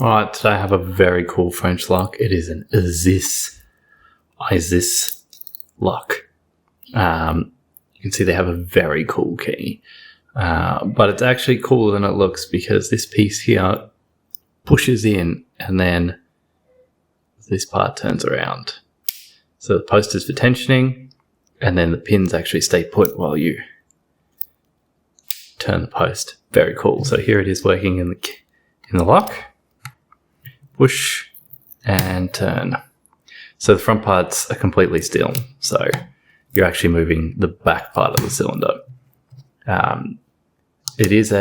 Alright, today I have a very cool French lock. It is an Isis lock. You can see they have a very cool key. But it's actually cooler than it looks because this piece here pushes in and then this part turns around. So the post is for tensioning and then the pins actually stay put while you turn the post. Very cool. So here it is working in the lock. Push and turn. So the front parts are completely still. So you're actually moving the back part of the cylinder. It is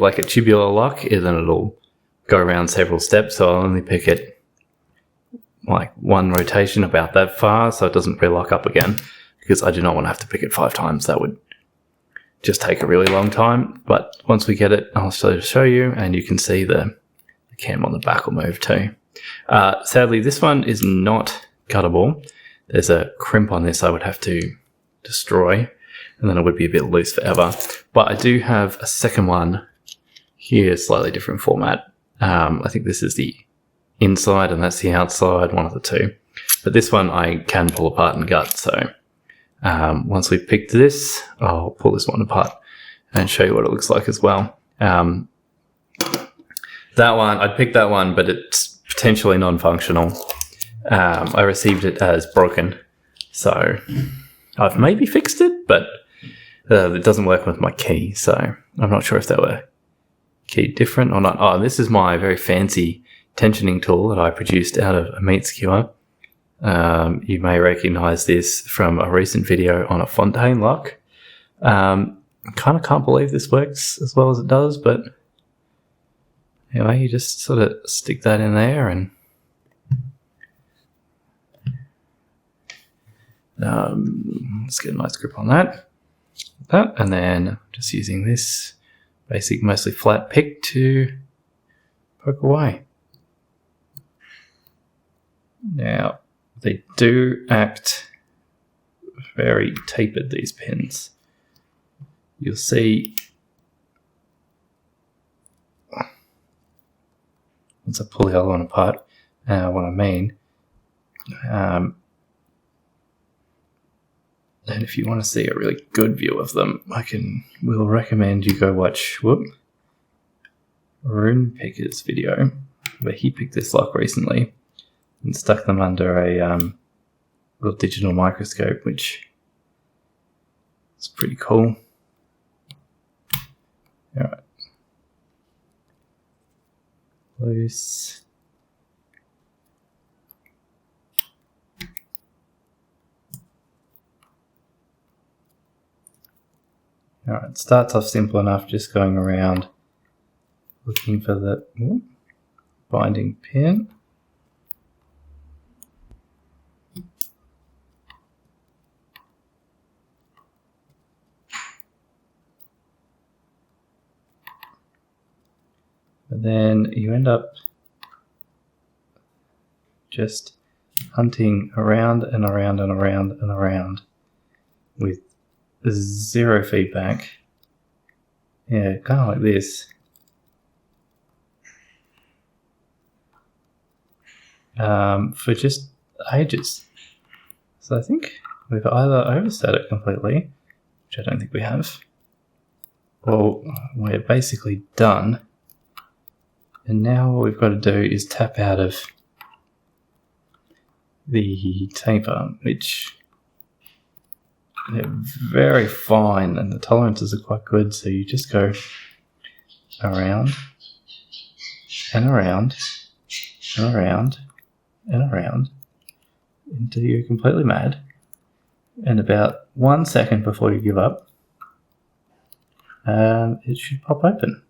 like a tubular lock, and then it'll go around several steps. So I'll only pick it like one rotation about that far, so it doesn't re-lock up again, because I do not want to have to pick it 5 times. That would just take a really long time. But once we get it, I'll show you, and you can see the cam on the back will move too. Sadly, this one is not cuttable. There's a crimp on this I would have to destroy, and then it would be a bit loose forever. But I do have a second one here, slightly different format. I think this is the inside and that's the outside, one of the two. But this one I can pull apart and gut, so once we've picked this, I'll pull this one apart and show you what it looks like as well. That one, I'd pick that one, but it's potentially non-functional. I received it as broken, so I've maybe fixed it, but it doesn't work with my key, so I'm not sure if they were keyed different or not. Oh, this is my very fancy tensioning tool that I produced out of a meat skewer. You may recognize this from a recent video on a Fontaine lock. I kind of can't believe this works as well as it does, but anyway, you just sort of stick that in there and let's get a nice grip on that. And then just using this basic, mostly flat pick to poke away. Now, they do act very tapered, these pins. You'll see once I pull the other one apart, what I mean. And if you want to see a really good view of them, we'll recommend you go watch Rune Picker's video, where he picked this lock recently and stuck them under a little digital microscope, which is pretty cool. All right. Loose. Alright, it starts off simple enough, just going around looking for the binding pin. But then you end up just hunting around and around and around and around with zero feedback. Yeah, kind of like this. For just ages. So I think we've either overset it completely, which I don't think we have, or we're basically done. And now what we've got to do is tap out of the taper, which they're very fine and the tolerances are quite good, so you just go around and around and around and around until you're completely mad, and about 1 second before you give up, it should pop open.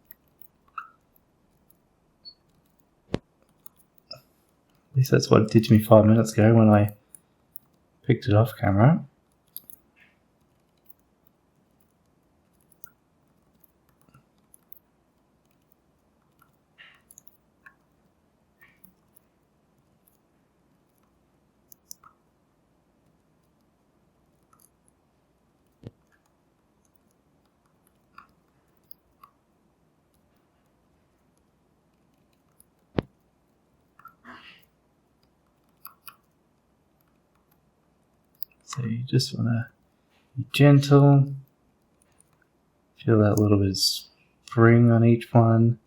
At least that's what it did to me 5 minutes ago when I picked it off camera. So you just want to be gentle. Feel that little bit of spring on each one.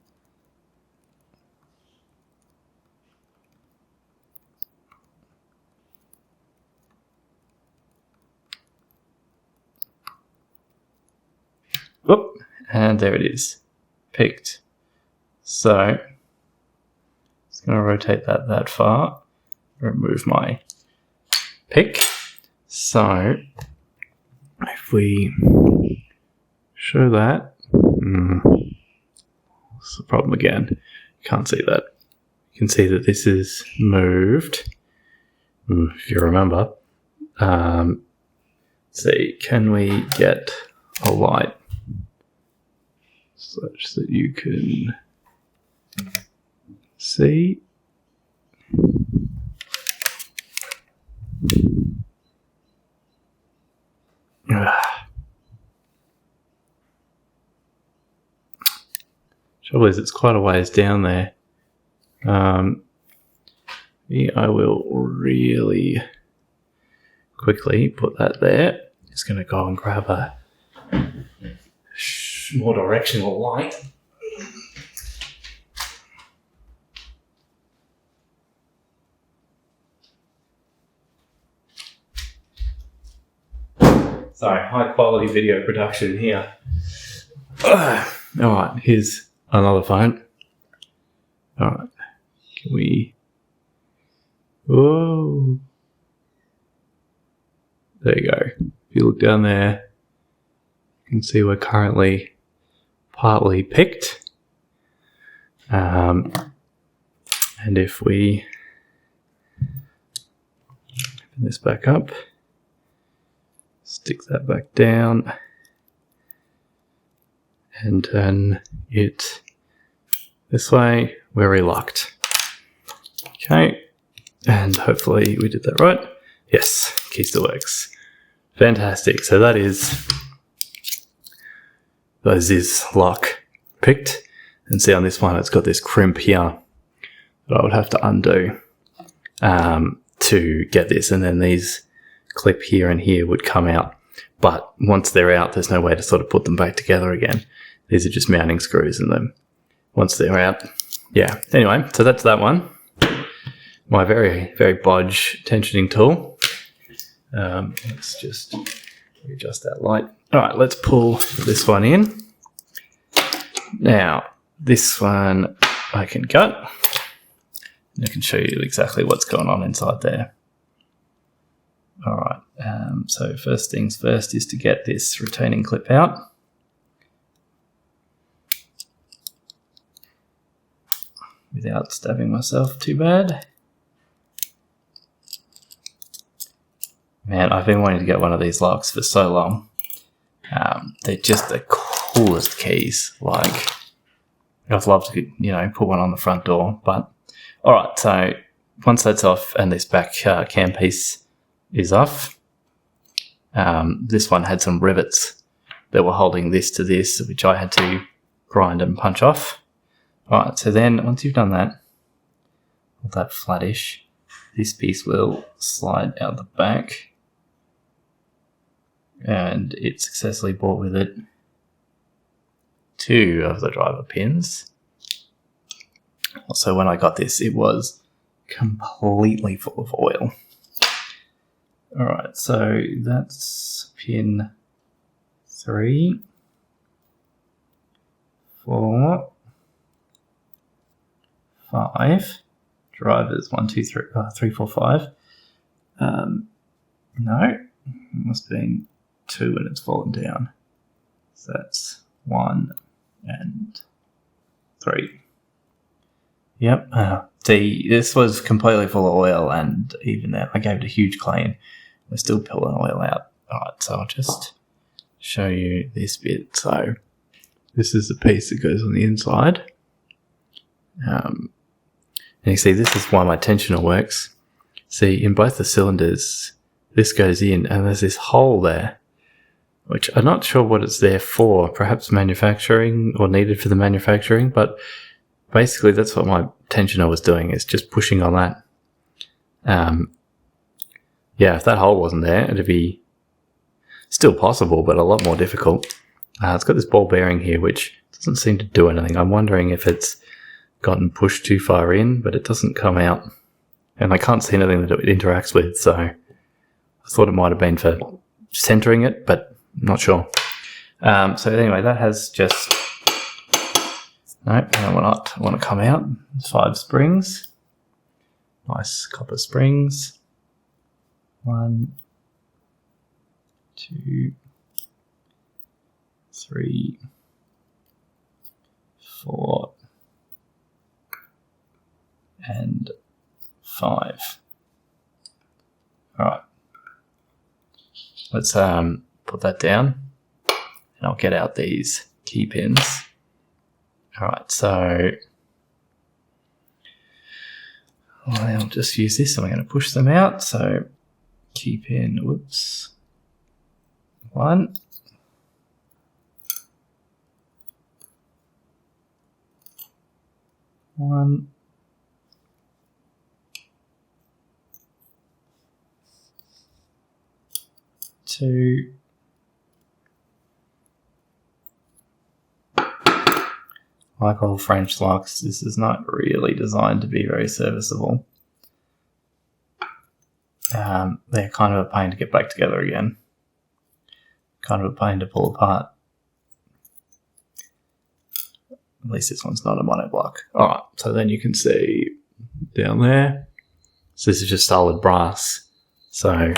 Whoop, and there it is, picked. So, just going to rotate that far, remove my pick. So, if we show that, what's the problem again? Can't see that. You can see that this is moved, if you remember. Let's see, can we get a light such that you can see? Trouble is, it's quite a ways down there. I will really quickly put that there. Just going to go and grab a more directional light. Sorry, high quality video production here. Alright, here's another phone. Alright, can we... Whoa! There you go. If you look down there, you can see we're currently partly picked. And if we open this back up, stick that back down, and turn it this way, we're relocked. Okay, and hopefully we did that right. Yes, key still works. Fantastic. So that is lock picked. And see on this one, it's got this crimp here that I would have to undo to get this. And then these clip here and here would come out. But once they're out, there's no way to sort of put them back together again. These are just mounting screws in them. Once they're out, yeah. Anyway, so that's that one. My very, very bodge tensioning tool. Let's just readjust that light. All right, let's pull this one in. Now, this one I can cut. I can show you exactly what's going on inside there. All right, so first things first is to get this retaining clip out. Without stabbing myself too bad. Man, I've been wanting to get one of these locks for so long. They're just the coolest keys. Like, I'd love to, put one on the front door. But, all right, so once that's off and this back cam piece is off, this one had some rivets that were holding this to this, which I had to grind and punch off. All right, so then once you've done that, hold that flattish, this piece will slide out the back. And it successfully brought with it 2 of the driver pins. So when I got this, it was completely full of oil. Alright, so that's pin 3, 4, 5. Drivers 1, 2, 3, 4, 5. No, it must have been 2 and it's fallen down. So that's 1 and 3. Yep. See, this was completely full of oil, and even then I gave it a huge clean. We're still pulling oil out. Alright, so I'll just show you this bit. So this is the piece that goes on the inside. And you see, this is why my tensioner works. See, in both the cylinders, this goes in and there's this hole there, which I'm not sure what it's there for. Perhaps manufacturing or needed for the manufacturing, but basically that's what my tensioner was doing, is just pushing on that. yeah, if that hole wasn't there, it'd be still possible, but a lot more difficult. It's got this ball bearing here, which doesn't seem to do anything. I'm wondering if it's gotten pushed too far in, but it doesn't come out. And I can't see anything that it interacts with, so I thought it might have been for centering it, but I'm not sure. So anyway, that has just... No, I want to come out. 5 springs. Nice copper springs. 1, 2, 3, 4, and 5. All right. Let's put that down, and I'll get out these key pins. All right, so I'll just use this, and we're going to push them out. So key pin, whoops, 1. 1. 2. Like all French locks, this is not really designed to be very serviceable. They're kind of a pain to get back together again. Kind of a pain to pull apart. At least this one's not a monoblock. Alright, so then you can see down there. So this is just solid brass. So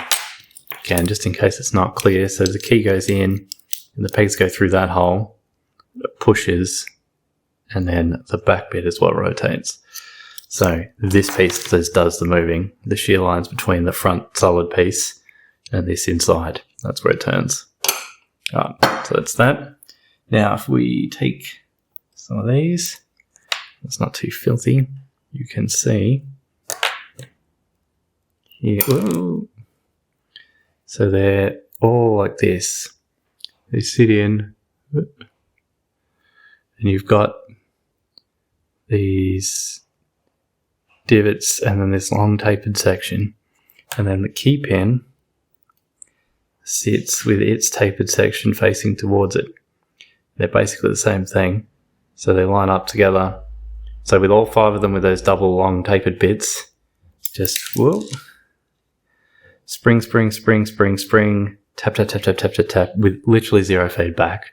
again, just in case it's not clear, so the key goes in and the pegs go through that hole, it pushes, and then the back bit is what rotates. So this piece does the moving. The shear lines between the front solid piece and this inside, that's where it turns. So that's that. Now if we take some of these, it's not too filthy, you can see here, ooh. So they're all like this. They sit in, and you've got these divots and then this long tapered section, and then the key pin sits with its tapered section facing towards it. They're basically the same thing, so they line up together. So with all 5 of them with those double long tapered bits, just whoop, spring, spring, spring, spring, spring, tap, tap, tap, tap, tap, tap, tap, with literally 0 feedback.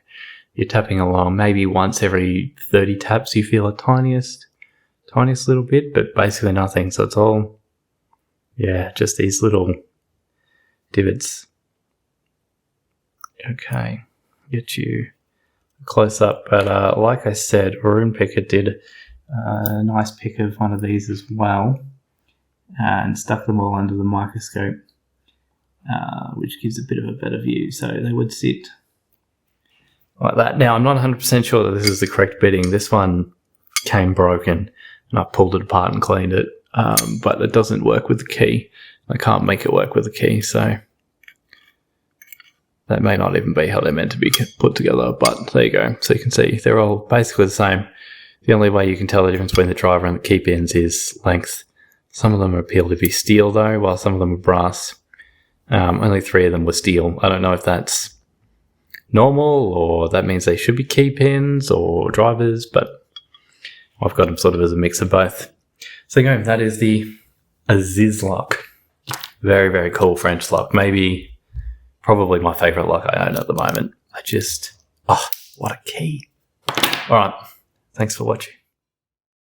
You're tapping along, maybe once every 30 taps you feel a tiniest little bit, but basically nothing. So it's all, yeah, just these little divots. Okay, get you a close up. But like I said, Arun Picker did a nice pick of one of these as well, and stuck them all under the microscope, which gives a bit of a better view. So they would sit like that. Now, I'm not 100% sure that this is the correct bitting. This one came broken, and I pulled it apart and cleaned it, but it doesn't work with the key. I can't make it work with the key, so that may not even be how they're meant to be put together, but there you go. So you can see they're all basically the same. The only way you can tell the difference between the driver and the key pins is length. Some of them appear to be steel though, while some of them are brass. Only 3 of them were steel. I don't know if that's normal or that means they should be key pins or drivers, but I've got them sort of as a mix of both. So again, that is the Aziz lock. Very, very cool French lock. Probably my favorite lock I own at the moment. What a key. All right. Thanks for watching.